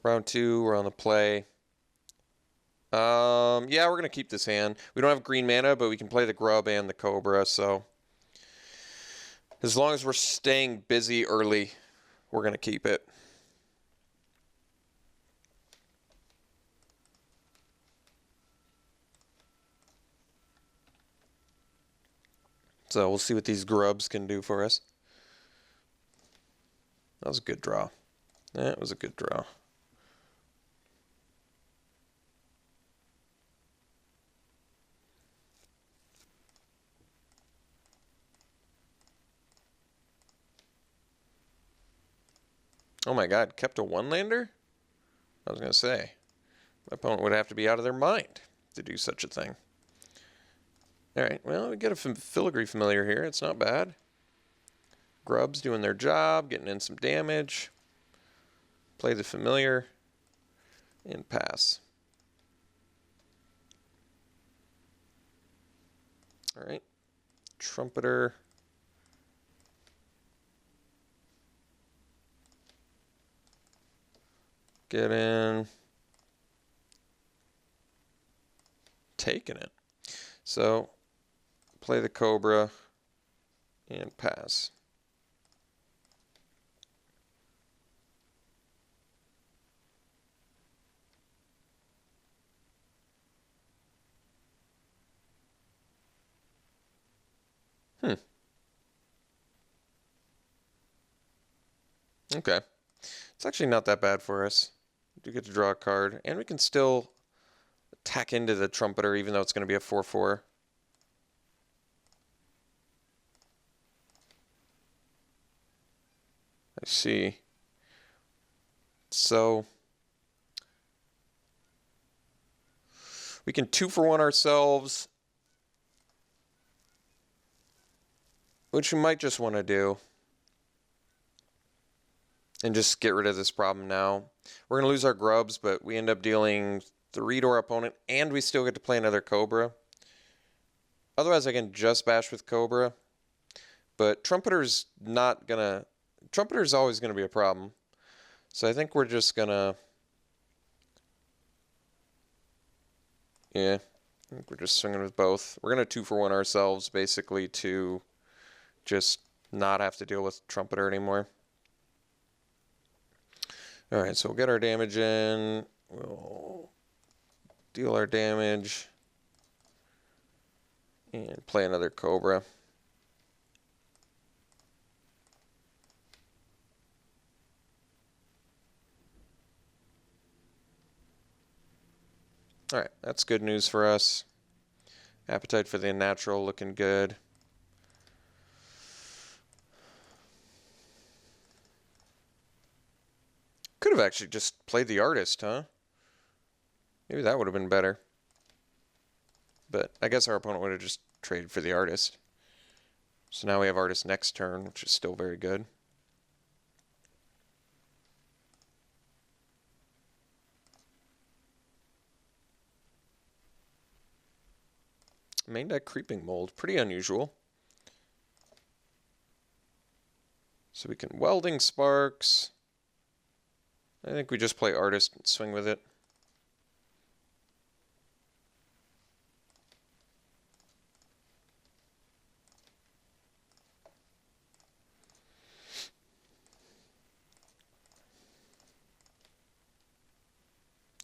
Round 2, we're on the play. Yeah, we're going to keep this hand. We don't have green mana, but we can play the Grub and the Cobra, so as long as we're staying busy early, we're going to keep it. So we'll see what these Grubs can do for us. That was a good draw. That was a good draw. Oh my god, kept a one-lander? I was going to say, my opponent would have to be out of their mind to do such a thing. Alright, well, we get a Filigree Familiar here. It's not bad. Grubs doing their job, getting in some damage. Play the Familiar, and pass. Alright, Trumpeter. Get in. Taking it. So, play the Cobra and pass. Okay. It's actually not that bad for us. We do get to draw a card, and we can still attack into the Trumpeter even though it's going to be a 4/4. I see. So we can 2-for-1 ourselves, which we might just want to do, and just get rid of this problem now. We're going to lose our Grubs, but we end up dealing 3 to our opponent, and we still get to play another Cobra. Otherwise, I can just bash with Cobra, but Trumpeter's not going to... Trumpeter's always going to be a problem. So I think we're just going to... Yeah, I think we're just swinging with both. We're going to 2-for-1 ourselves, basically, to just not have to deal with Trumpeter anymore. Alright, so we'll get our damage in. We'll deal our damage. And play another Cobra. Alright, that's good news for us. Appetite for the Unnatural looking good. Could have actually just played the Artist, huh? Maybe that would have been better. But I guess our opponent would have just traded for the Artist. So now we have Artist next turn, which is still very good. Main deck Creeping Mold, pretty unusual. So we can Welding Sparks. I think we just play Artist and swing with it.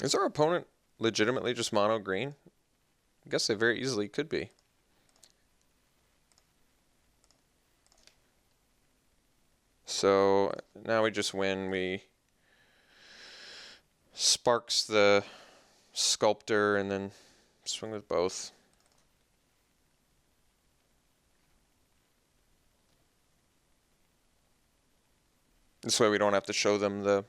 Is our opponent legitimately just mono green? I guess they very easily could be. So now we just win. We Sparks the Sculptor and then swing with both. This way we don't have to show them the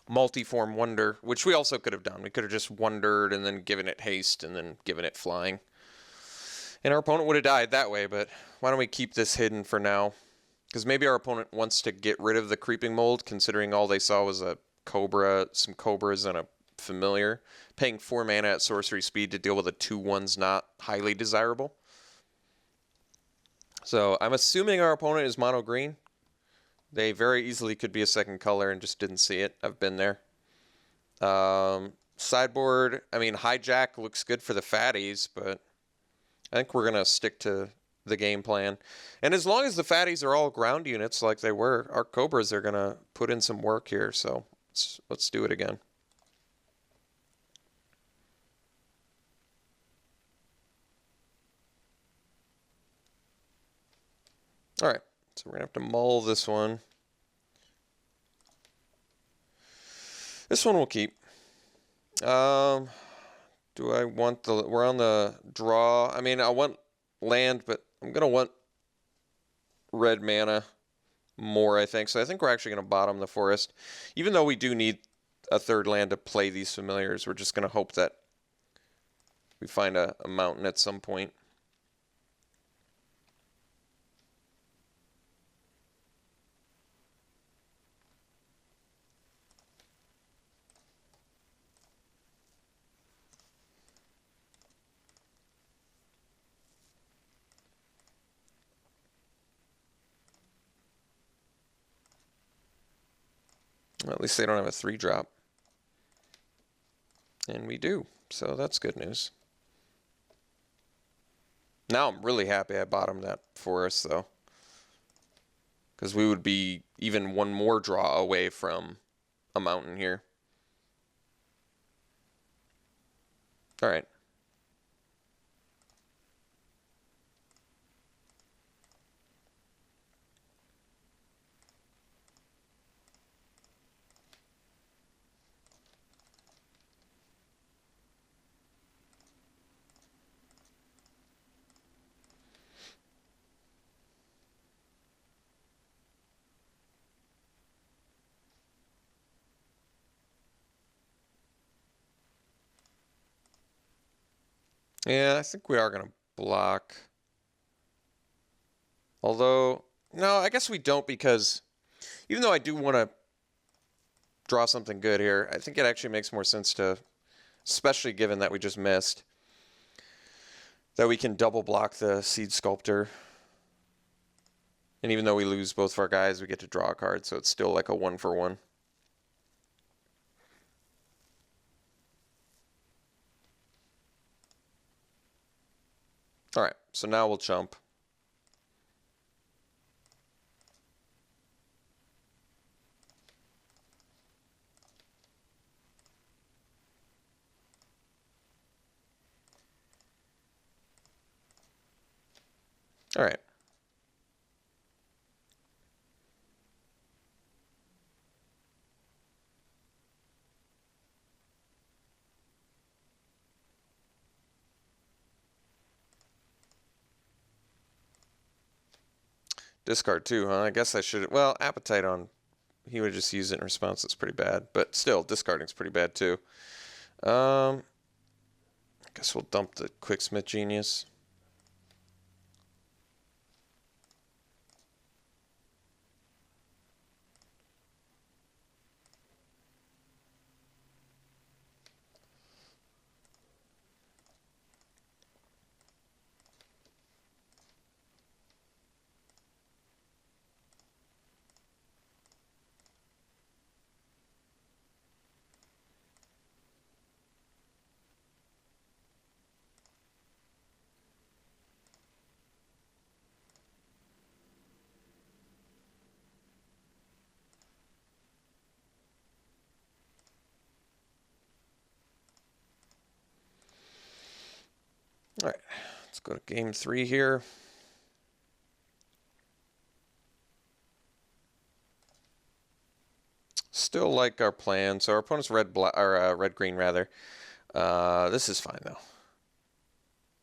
multi-form Wonder, which we also could have done. We could have just Wondered and then given it haste and then given it flying. And our opponent would have died that way, but why don't we keep this hidden for now? Because maybe our opponent wants to get rid of the Creeping Mold, considering all they saw was a Cobra, some Cobras, and a Familiar. Paying 4 mana at sorcery speed to deal with a 2/1's not highly desirable. So I'm assuming our opponent is mono green. They very easily could be a second color and just didn't see it. I've been there. Sideboard, I mean, hijack looks good for the fatties, but I think we're going to stick to the game plan. And as long as the fatties are all ground units like they were, our Cobras are going to put in some work here. So let's do it again. All right, so we're going to have to mull this one. This one we'll keep. Do I want the... We're on the draw. I mean, I want land, but I'm going to want red mana more, I think. So I think we're actually going to bottom the forest. Even though we do need a third land to play these familiars, we're just going to hope that we find a mountain at some point. Well, at least they don't have a 3-drop. And we do, so that's good news. Now I'm really happy I bottomed that forest, though. Because we would be even one more draw away from a mountain here. All right. Yeah, I think we are going to block. Although, no, I guess we don't, because even though I do want to draw something good here, I think it actually makes more sense to, especially given that we just missed, that we can double block the Seed Sculptor. And even though we lose both of our guys, we get to draw a card, so it's still like a 1-for-1. All right, so now we'll chump. All right. Discard too, huh? I guess I should. Well, Appetite on. He would just use it in response. That's pretty bad. But still, discarding's pretty bad too. I guess we'll dump the Quicksmith Genius. All right, let's go to game 3 here. Still like our plan. So our opponent's red-green rather. This is fine though.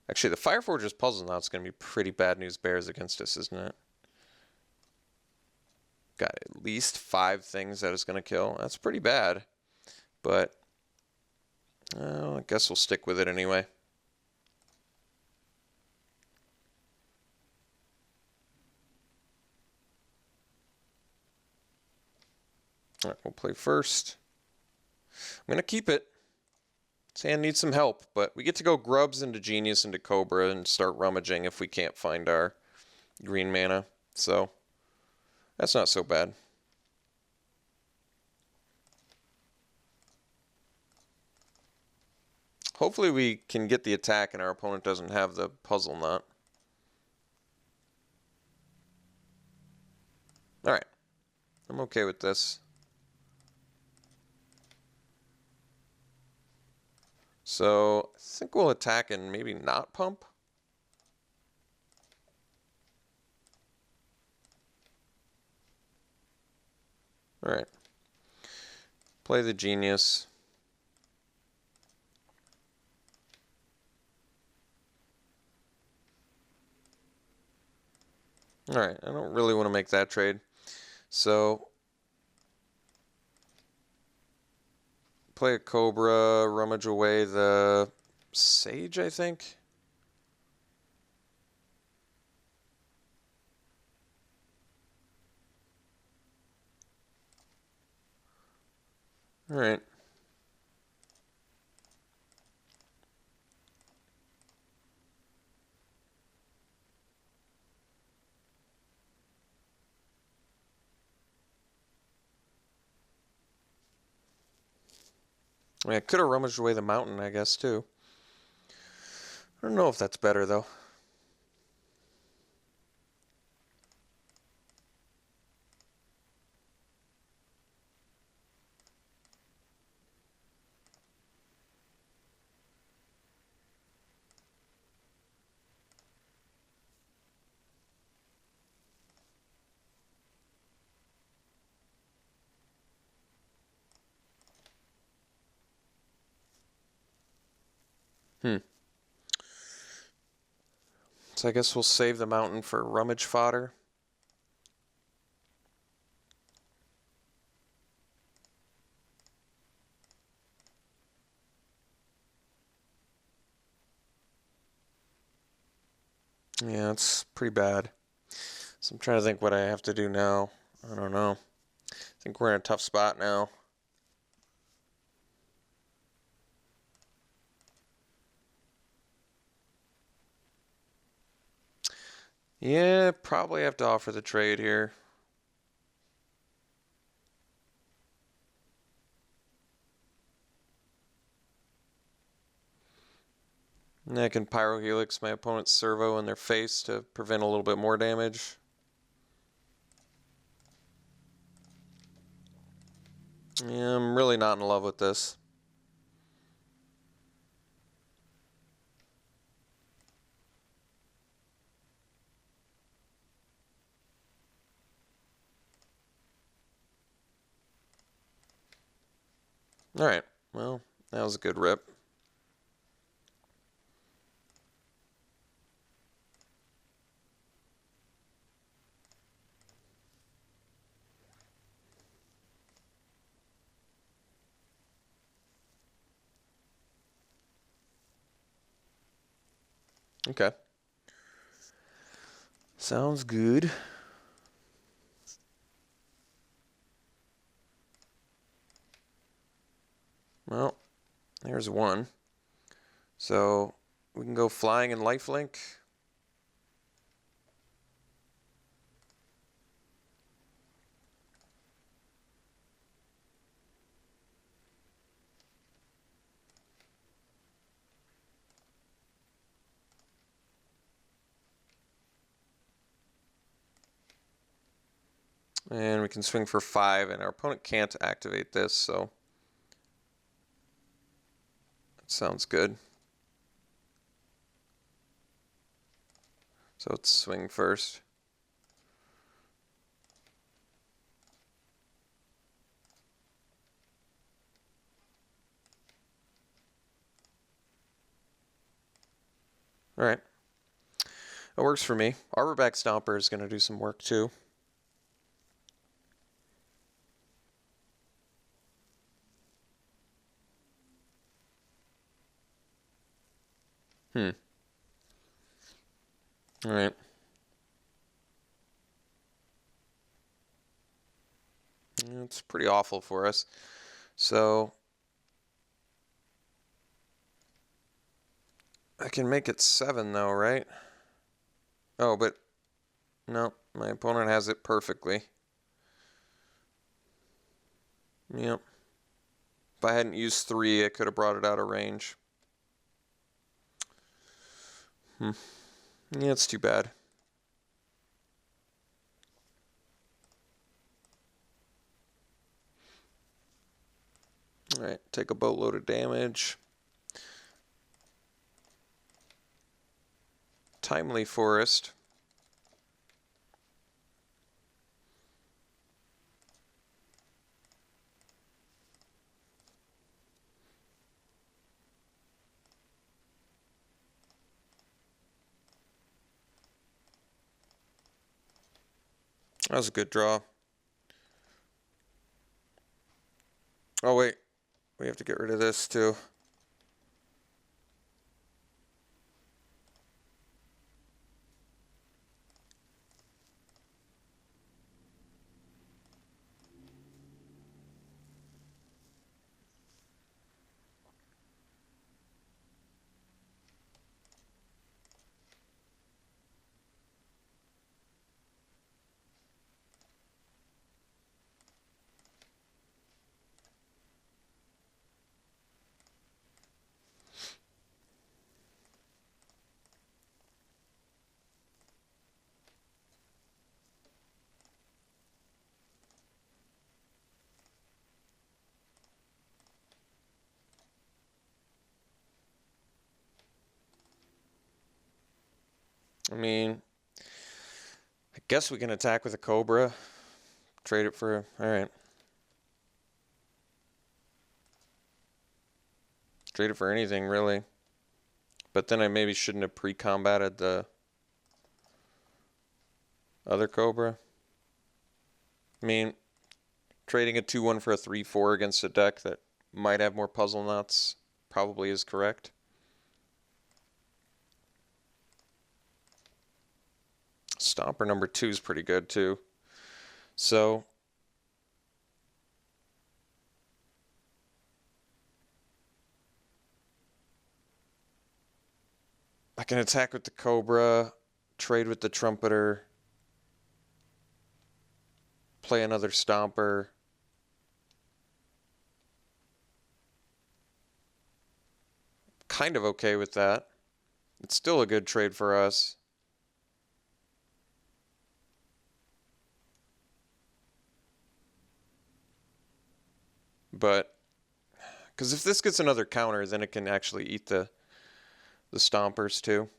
Actually, the Fireforger's puzzle now is going to be pretty bad news bears against us, isn't it? Got at least 5 things that it's going to kill. That's pretty bad. But I guess we'll stick with it anyway. All right, we'll play first. I'm going to keep it. This hand needs some help, but we get to go grubs into Genius into Cobra and start rummaging if we can't find our green mana. So that's not so bad. Hopefully we can get the attack and our opponent doesn't have the puzzle knot. Alright. I'm okay with this. So, I think we'll attack and maybe not pump. Alright. Play the genius. Alright, I don't really want to make that trade. So, play a Cobra, rummage away the Sage, I think. Alright. I could have rummaged away the mountain, I guess, too. I don't know if that's better, though. So I guess we'll save the mountain for rummage fodder. Yeah, it's pretty bad. So I'm trying to think what I have to do now. I don't know. I think we're in a tough spot now. Yeah, probably have to offer the trade here. And I can Pyrohelix my opponent's servo in their face to prevent a little bit more damage. Yeah, I'm really not in love with this. Alright, well, that was a good rip. Okay. Sounds good. Well, there's one. So we can go flying and lifelink. And we can swing for 5, and our opponent can't activate this, so that sounds good. So let's swing first. Alright. That works for me. Arborback Stomper is going to do some work too. Alright. It's pretty awful for us. So I can make it 7 though, right? Oh, but no, my opponent has it perfectly. Yep. If I hadn't used 3, I could have brought it out of range. Yeah, it's too bad. Alright, take a boatload of damage. Timely Forest. That was a good draw. Oh wait, we have to get rid of this too. I mean, I guess we can attack with a Cobra. Trade it for... Alright. Trade it for anything, really. But then I maybe shouldn't have pre-combated the other Cobra. I mean, trading a 2-1 for a 3-4 against a deck that might have more puzzle nuts probably is correct. Stomper number 2 is pretty good too. So I can attack with the Cobra, trade with the Trumpeter, play another Stomper. Kind of okay with that. It's still a good trade for us. But, because if this gets another counter, then it can actually eat the Stompers too.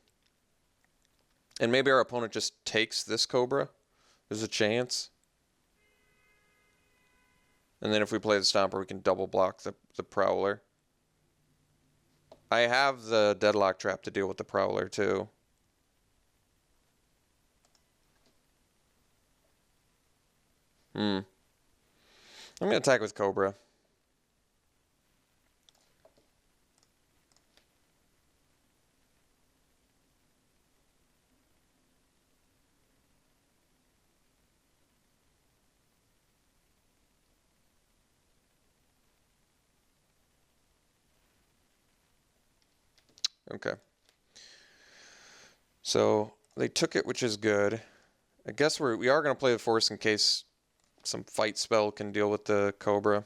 And maybe our opponent just takes this Cobra. There's a chance. And then if we play the Stomper, we can double block the Prowler. I have the Deadlock Trap to deal with the Prowler too. I'm going to attack with Cobra. Okay. So they took it, which is good. I guess we are going to play the Force in case some fight spell can deal with the Cobra.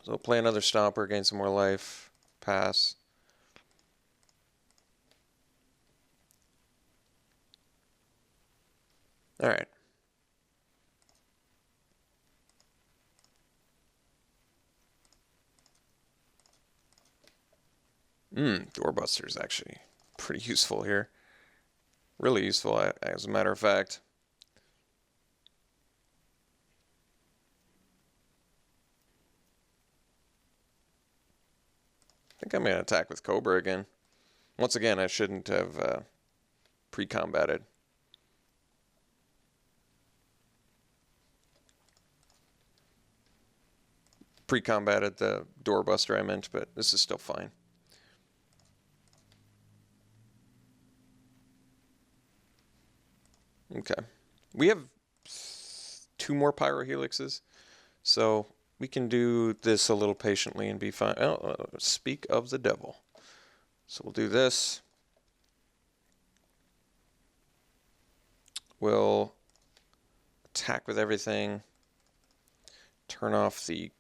So we'll play another Stomper, gain some more life. Pass. Alright. Doorbuster is actually pretty useful here. Really useful, as a matter of fact. I think I'm going to attack with Cobra again. Once again, I shouldn't have pre-combated. Pre-combated the Doorbuster I meant, but this is still fine. Okay. We have 2 more Pyrohelixes, so we can do this a little patiently and be fine. Oh, speak of the devil. So we'll do this. We'll attack with everything. Turn off the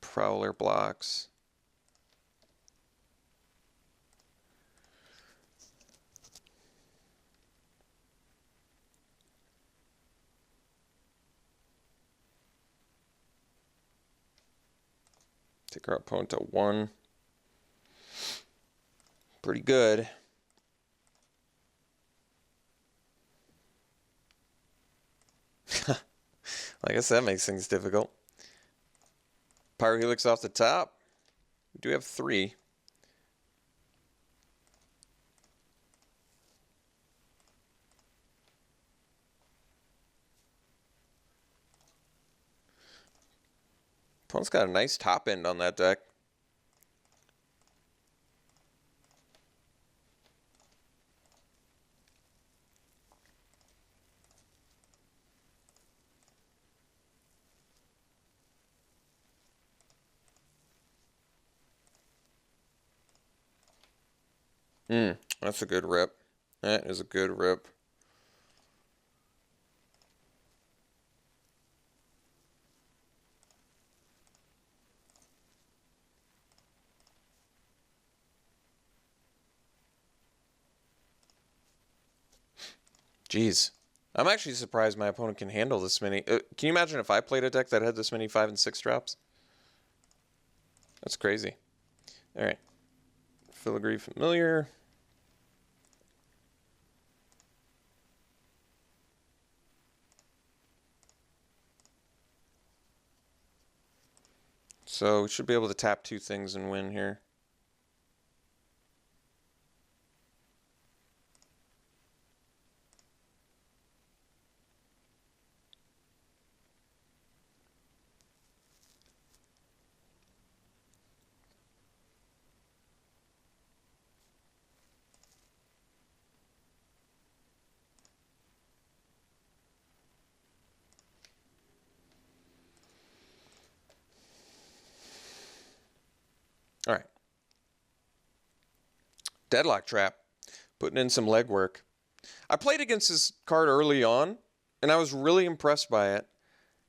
Prowler blocks. Take our opponent to 1. Pretty good. I guess that makes things difficult. Pyrohelix off the top. We do have 3. Opponent's got a nice top end on that deck. That's a good rip. That is a good rip. Jeez. I'm actually surprised my opponent can handle this many. Can you imagine if I played a deck that had this many 5 and 6 drops? That's crazy. Alright. Filigree Familiar. So we should be able to tap 2 things and win here. All right. Deadlock Trap. Putting in some legwork. I played against this card early on, and I was really impressed by it.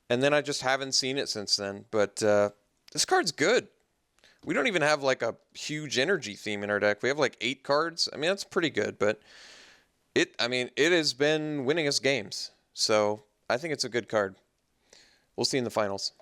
And then I just haven't seen it since then. But this card's good. We don't even have like a huge energy theme in our deck. We have like 8 cards. I mean, that's pretty good. But it has been winning us games. So I think it's a good card. We'll see in the finals.